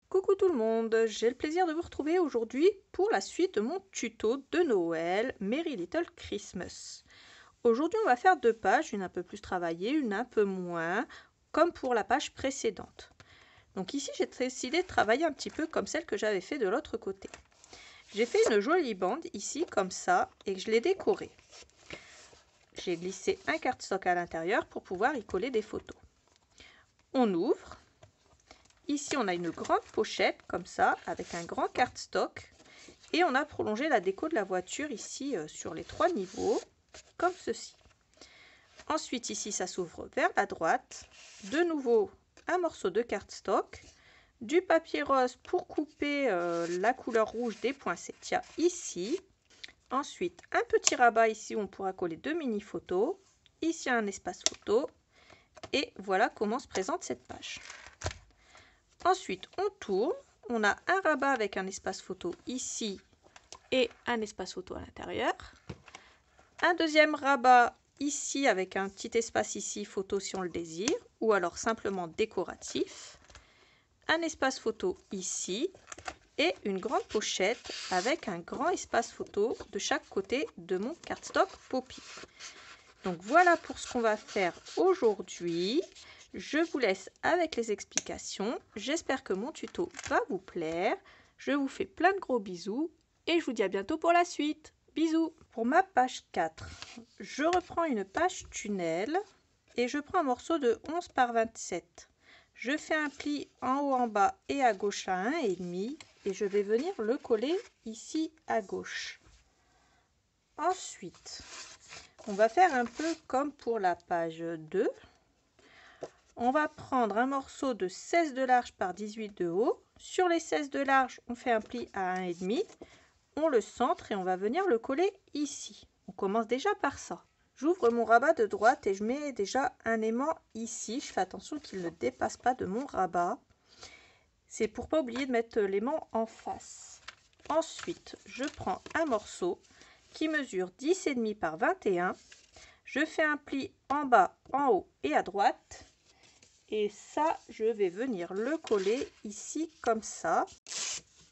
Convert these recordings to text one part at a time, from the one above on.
Coucou tout le monde, j'ai le plaisir de vous retrouver aujourd'hui pour la suite de mon tuto de Noël Merry Little Christmas. Aujourd'hui on va faire deux pages, une un peu plus travaillée, une un peu moins, comme pour la page précédente. Donc ici j'ai décidé de travailler un petit peu comme celle que j'avais fait de l'autre côté. J'ai fait une jolie bande ici comme ça et je l'ai décorée. J'ai glissé un cardstock à l'intérieur pour pouvoir y coller des photos. On ouvre. Ici, on a une grande pochette comme ça, avec un grand cardstock. Et on a prolongé la déco de la voiture ici sur les trois niveaux, comme ceci. Ensuite, ici, ça s'ouvre vers la droite. De nouveau, un morceau de cardstock. Du papier rose pour couper la couleur rouge des poinsettias ici. Ensuite, un petit rabat ici où on pourra coller deux mini-photos. Ici, un espace photo. Et voilà comment se présente cette page. Ensuite, on tourne. On a un rabat avec un espace photo ici et un espace photo à l'intérieur. Un deuxième rabat ici avec un petit espace ici photo si on le désire ou alors simplement décoratif. Un espace photo ici et une grande pochette avec un grand espace photo de chaque côté de mon cardstock Poppy. Donc voilà pour ce qu'on va faire aujourd'hui. Je vous laisse avec les explications. J'espère que mon tuto va vous plaire. Je vous fais plein de gros bisous et je vous dis à bientôt pour la suite. Bisous. Pour ma page 4, je reprends une page tunnel et je prends un morceau de 11 par 27. Je fais un pli en haut, en bas et à gauche à 1,5 et je vais venir le coller ici à gauche. Ensuite, on va faire un peu comme pour la page 2. On va prendre un morceau de 16 de large par 18 de haut. Sur les 16 de large, on fait un pli à 1,5. On le centre et on va venir le coller ici. On commence déjà par ça. J'ouvre mon rabat de droite et je mets déjà un aimant ici. Je fais attention qu'il ne dépasse pas de mon rabat. C'est pour pas oublier de mettre l'aimant en face. Ensuite, je prends un morceau qui mesure 10,5 par 21. Je fais un pli en bas, en haut et à droite. Et ça, je vais venir le coller ici comme ça.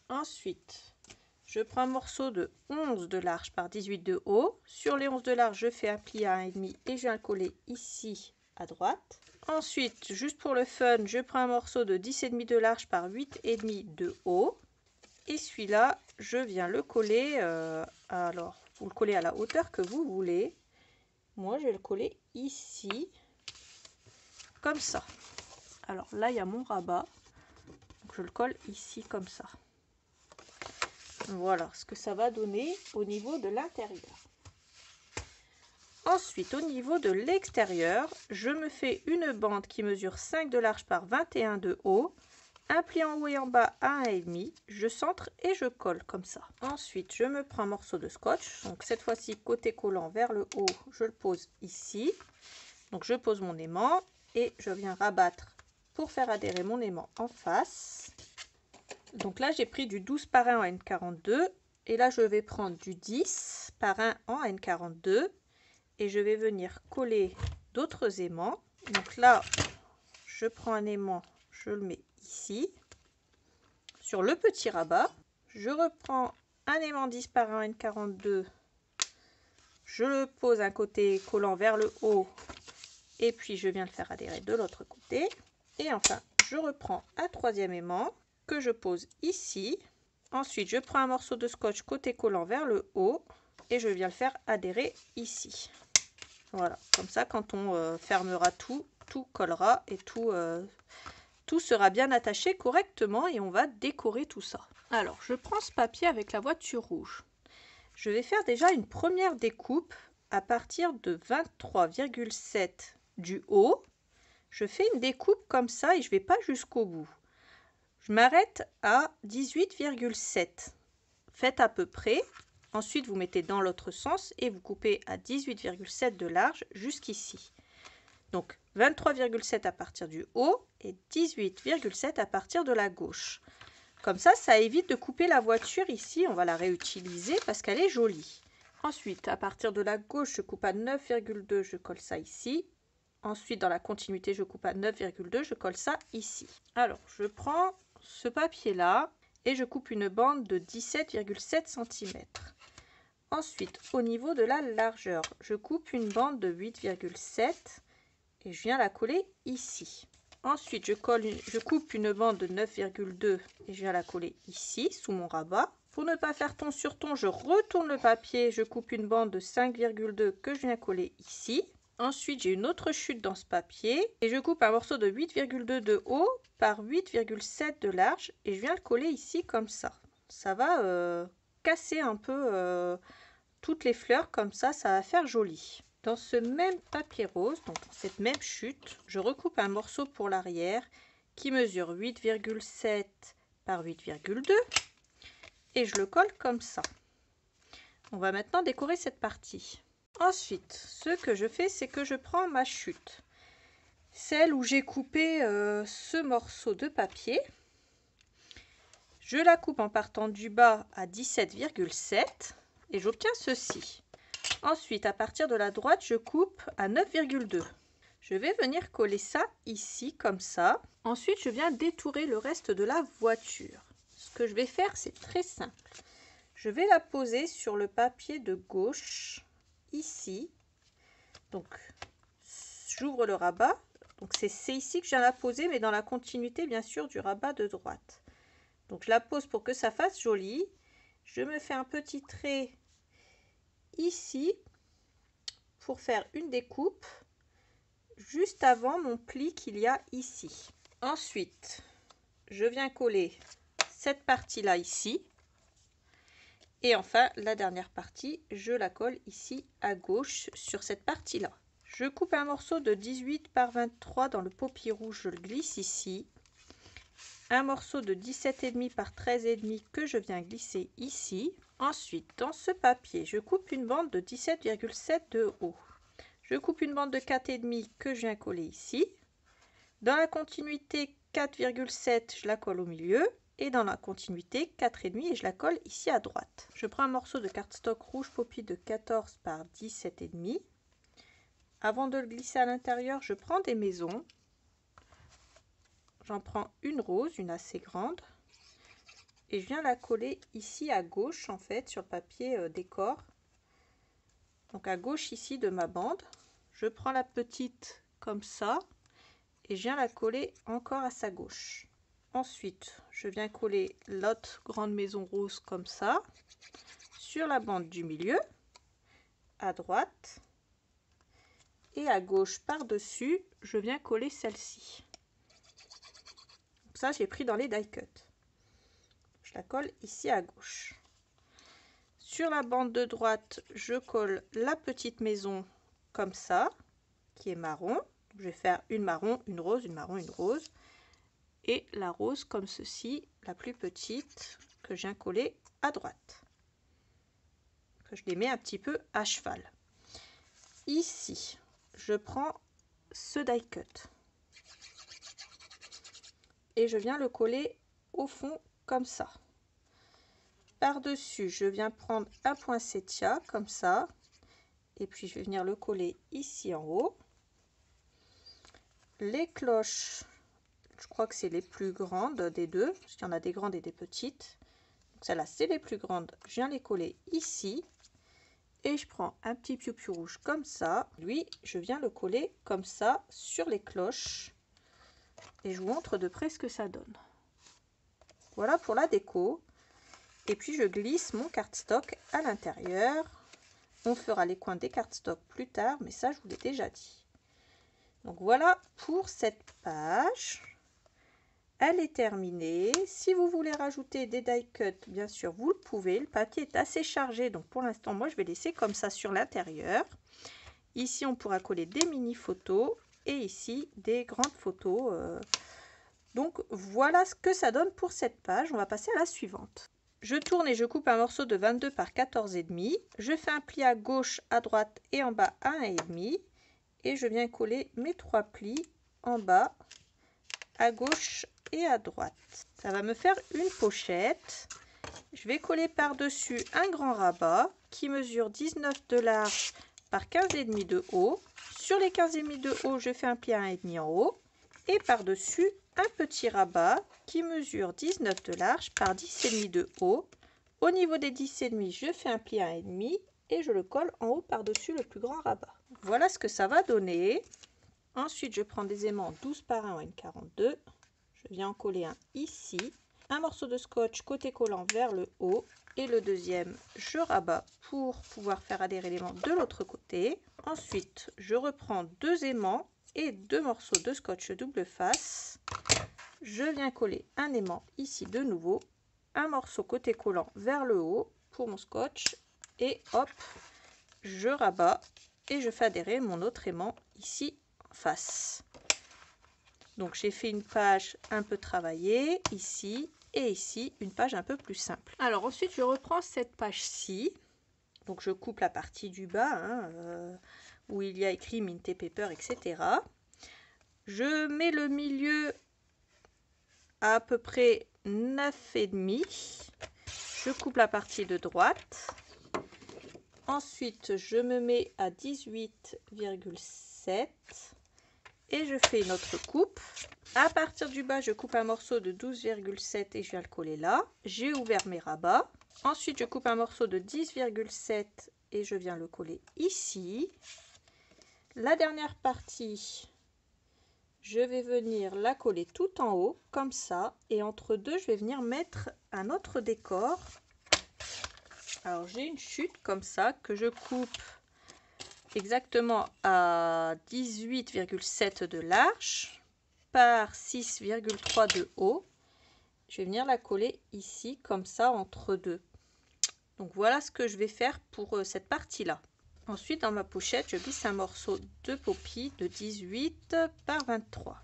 Ensuite, je prends un morceau de 11 de large par 18 de haut. Sur les 11 de large, je fais un pli à 1,5 et je viens le coller ici à droite. Ensuite, juste pour le fun, je prends un morceau de 10,5 de large par 8,5 de haut. Et celui-là, je viens le coller, alors vous le collez à la hauteur que vous voulez. Moi, je vais le coller ici, comme ça. Alors là, il y a mon rabat, donc je le colle ici comme ça. Voilà ce que ça va donner au niveau de l'intérieur. Ensuite, au niveau de l'extérieur, je me fais une bande qui mesure 5 de large par 21 de haut, un pli en haut et en bas à 1,5, je centre et je colle comme ça. Ensuite, je me prends un morceau de scotch, donc cette fois-ci côté collant vers le haut, je le pose ici. Donc je pose mon aimant et je viens rabattre pour faire adhérer mon aimant en face. Donc là, j'ai pris du 12 par 1 en N42 et là, je vais prendre du 10 par 1 en N42 et je vais venir coller d'autres aimants. Donc là, je prends un aimant, je le mets ici sur le petit rabat. Je reprends un aimant 10 par 1 en N42, je le pose un côté collant vers le haut et puis je viens le faire adhérer de l'autre côté. Et enfin, je reprends un troisième aimant que je pose ici. Ensuite, je prends un morceau de scotch côté collant vers le haut et je viens le faire adhérer ici. Voilà, comme ça, quand on fermera tout collera et tout sera bien attaché correctement et on va décorer tout ça. Alors, je prends ce papier avec la voiture rouge. Je vais faire déjà une première découpe à partir de 23,7 du haut. Je fais une découpe comme ça et je ne vais pas jusqu'au bout. Je m'arrête à 18,7. Faites à peu près. Ensuite, vous mettez dans l'autre sens et vous coupez à 18,7 de large jusqu'ici. Donc 23,7 à partir du haut et 18,7 à partir de la gauche. Comme ça, ça évite de couper la voiture ici. On va la réutiliser parce qu'elle est jolie. Ensuite, à partir de la gauche, je coupe à 9,2, je colle ça ici. Ensuite, dans la continuité, je coupe à 9,2, je colle ça ici. Alors, je prends ce papier-là et je coupe une bande de 17,7 cm. Ensuite, au niveau de la largeur, je coupe une bande de 8,7 et je viens la coller ici. Ensuite, je coupe une bande de 9,2 et je viens la coller ici, sous mon rabat. Pour ne pas faire ton sur ton, je retourne le papier, je coupe une bande de 5,2 que je viens coller ici. Ensuite, j'ai une autre chute dans ce papier et je coupe un morceau de 8,2 de haut par 8,7 de large et je viens le coller ici comme ça. Ça va casser un peu toutes les fleurs comme ça va faire joli. Dans ce même papier rose, donc dans cette même chute, je recoupe un morceau pour l'arrière qui mesure 8,7 par 8,2 et je le colle comme ça. On va maintenant décorer cette partie. Ensuite, ce que je fais, c'est que je prends ma chute, celle où j'ai coupé ce morceau de papier. Je la coupe en partant du bas à 17,7 et j'obtiens ceci. Ensuite, à partir de la droite, je coupe à 9,2. Je vais venir coller ça ici, comme ça. Ensuite, je viens détourer le reste de la voiture. Ce que je vais faire, c'est très simple. Je vais la poser sur le papier de gauche, ici. Donc, j'ouvre le rabat. Donc, c'est ici que je viens la poser, mais dans la continuité, bien sûr, du rabat de droite. Donc, je la pose pour que ça fasse joli. Je me fais un petit trait ici pour faire une découpe juste avant mon pli qu'il y a ici. Ensuite, je viens coller cette partie-là ici. Et enfin, la dernière partie, je la colle ici à gauche sur cette partie-là. Je coupe un morceau de 18 par 23 dans le paupier rouge, je le glisse ici. Un morceau de 17,5 par 13,5 que je viens glisser ici. Ensuite, dans ce papier, je coupe une bande de 17,7 de haut. Je coupe une bande de 4,5 que je viens coller ici. Dans la continuité 4,7, je la colle au milieu. Et dans la continuité 4,5 et je la colle ici à droite. Je prends un morceau de cardstock rouge poppy de 14 par 17,5. Avant de le glisser à l'intérieur, je prends des maisons. J'en prends une rose, une assez grande. Et je viens la coller ici à gauche, en fait, sur le papier décor. Donc à gauche ici de ma bande. Je prends la petite comme ça. Et je viens la coller encore à sa gauche. Ensuite, je viens coller l'autre grande maison rose comme ça. Sur la bande du milieu. À droite. Et à gauche par-dessus, je viens coller celle-ci. Ça, j'ai pris dans les die cut. Je la colle ici à gauche. Sur la bande de droite, je colle la petite maison comme ça, qui est marron. Je vais faire une marron, une rose, une marron, une rose. Et la rose comme ceci, la plus petite, que je viens coller à droite. Que je les mets un petit peu à cheval. Ici, je prends ce die cut. Et je viens le coller au fond comme ça. Par-dessus, je viens prendre un poinsettia comme ça. Et puis, je vais venir le coller ici en haut. Les cloches, je crois que c'est les plus grandes des deux. Parce qu'il y en a des grandes et des petites. Donc, celles-là, c'est les plus grandes. Je viens les coller ici. Et je prends un petit piou-piou rouge comme ça. Lui, je viens le coller comme ça sur les cloches. Et je vous montre de près ce que ça donne. Voilà pour la déco. Et puis je glisse mon cardstock à l'intérieur. On fera les coins des cardstock plus tard, mais ça je vous l'ai déjà dit. Donc voilà pour cette page. Elle est terminée. Si vous voulez rajouter des die cut, bien sûr vous le pouvez. Le papier est assez chargé, donc pour l'instant moi je vais laisser comme ça sur l'intérieur. Ici on pourra coller des mini photos et ici des grandes photos. Donc voilà ce que ça donne pour cette page. On va passer à la suivante. Je tourne et je coupe un morceau de 22 par 14,5. Je fais un pli à gauche, à droite et en bas à 1,5. Et je viens coller mes 3 plis en bas, à gauche et à droite. Ça va me faire une pochette. Je vais coller par-dessus un grand rabat qui mesure 19 de large par 15,5 de haut. Sur les 15,5 de haut, je fais un pli à 1,5 en haut. Et par-dessus, un petit rabat qui mesure 19 de large par 10,5 de haut. Au niveau des 10,5, je fais un pli à 1,5 et je le colle en haut par-dessus le plus grand rabat. Voilà ce que ça va donner. Ensuite, je prends des aimants 12 par 1 ou N42. Je viens en coller un ici. Un morceau de scotch côté collant vers le haut. Et le deuxième, je rabats pour pouvoir faire adhérer l'aimant de l'autre côté. Ensuite, je reprends 2 aimants et 2 morceaux de scotch double face. Je viens coller un aimant ici de nouveau. Un morceau côté collant vers le haut pour mon scotch. Et hop, je rabats et je fais adhérer mon autre aimant ici en face. Donc j'ai fait une page un peu travaillée ici et ici, une page un peu plus simple. Alors ensuite je reprends cette page-ci. Donc je coupe la partie du bas où il y a écrit Mint et Paper, etc. Je mets le milieu à peu près 9,5. Je coupe la partie de droite. Ensuite, je me mets à 18,7 et je fais une autre coupe. À partir du bas, je coupe un morceau de 12,7 et je viens le coller là. J'ai ouvert mes rabats. Ensuite, je coupe un morceau de 10,7 et je viens le coller ici. La dernière partie, je vais venir la coller tout en haut, comme ça. Et entre deux, je vais venir mettre un autre décor. Alors, j'ai une chute comme ça que je coupe exactement à 18,7 de large par 6,3 de haut. Je vais venir la coller ici, comme ça, entre deux. Donc, voilà ce que je vais faire pour cette partie-là. Ensuite, dans ma pochette, je glisse un morceau de poppy de 18 par 23.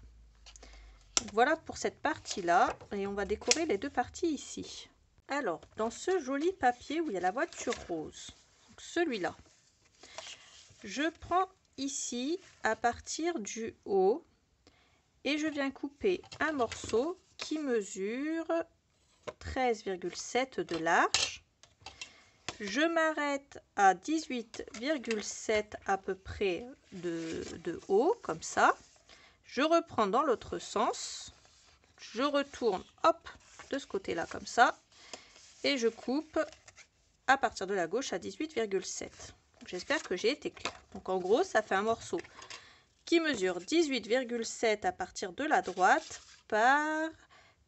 Donc, voilà pour cette partie-là. Et on va décorer les deux parties ici. Alors, dans ce joli papier où il y a la voiture rose, celui-là, je prends ici à partir du haut et je viens couper un morceau qui mesure 13,7 de large. Je m'arrête à 18,7 à peu près de haut, comme ça. Je reprends dans l'autre sens. Je retourne, hop, de ce côté-là, comme ça. Et je coupe à partir de la gauche à 18,7. J'espère que j'ai été claire. Donc en gros, ça fait un morceau qui mesure 18,7 à partir de la droite par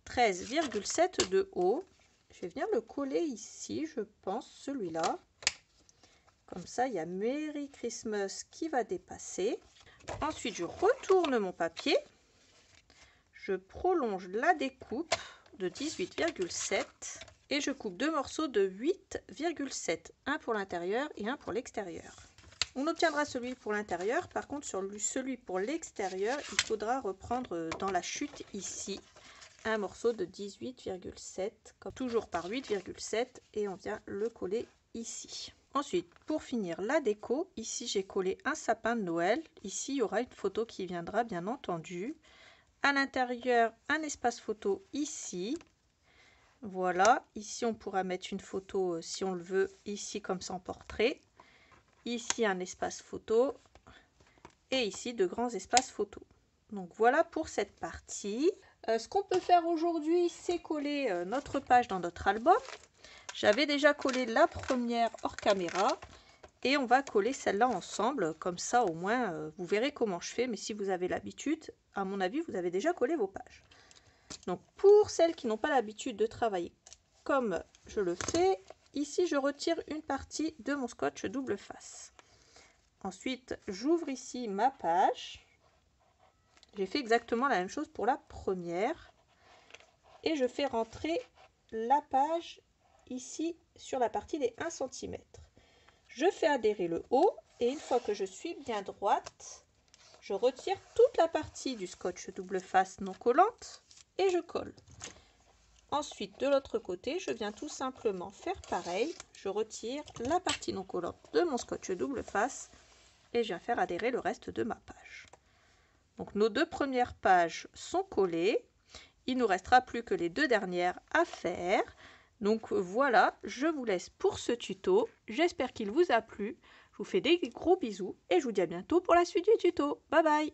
13,7 de haut. Je vais venir le coller ici, je pense, celui-là. Comme ça, il y a Merry Christmas qui va dépasser. Ensuite, je retourne mon papier. Je prolonge la découpe de 18,7 et je coupe deux morceaux de 8,7. Un pour l'intérieur et un pour l'extérieur. On obtiendra celui pour l'intérieur. Par contre, sur celui pour l'extérieur, il faudra reprendre dans la chute ici un morceau de 18,7, comme toujours par 8,7, et on vient le coller ici. Ensuite, pour finir la déco, ici j'ai collé un sapin de Noël. Ici, il y aura une photo qui viendra, bien entendu. À l'intérieur, un espace photo ici. Voilà, ici on pourra mettre une photo si on le veut, ici comme ça en portrait. Ici un espace photo et ici de grands espaces photo. Donc voilà pour cette partie. Ce qu'on peut faire aujourd'hui, c'est coller notre page dans notre album. J'avais déjà collé la première hors caméra et on va coller celle-là ensemble. Comme ça au moins vous verrez comment je fais. Mais si vous avez l'habitude, à mon avis, vous avez déjà collé vos pages. Donc pour celles qui n'ont pas l'habitude de travailler comme je le fais, ici je retire une partie de mon scotch double face. Ensuite j'ouvre ici ma page. J'ai fait exactement la même chose pour la première. Et je fais rentrer la page ici sur la partie des 1 cm. Je fais adhérer le haut et une fois que je suis bien droite, je retire toute la partie du scotch double face non collante et je colle. Ensuite, de l'autre côté, je viens tout simplement faire pareil. Je retire la partie non collante de mon scotch double face et je viens faire adhérer le reste de ma page. Donc nos deux premières pages sont collées. Il ne nous restera plus que les deux dernières à faire. Donc voilà, je vous laisse pour ce tuto. J'espère qu'il vous a plu. Je vous fais des gros bisous et je vous dis à bientôt pour la suite du tuto. Bye bye!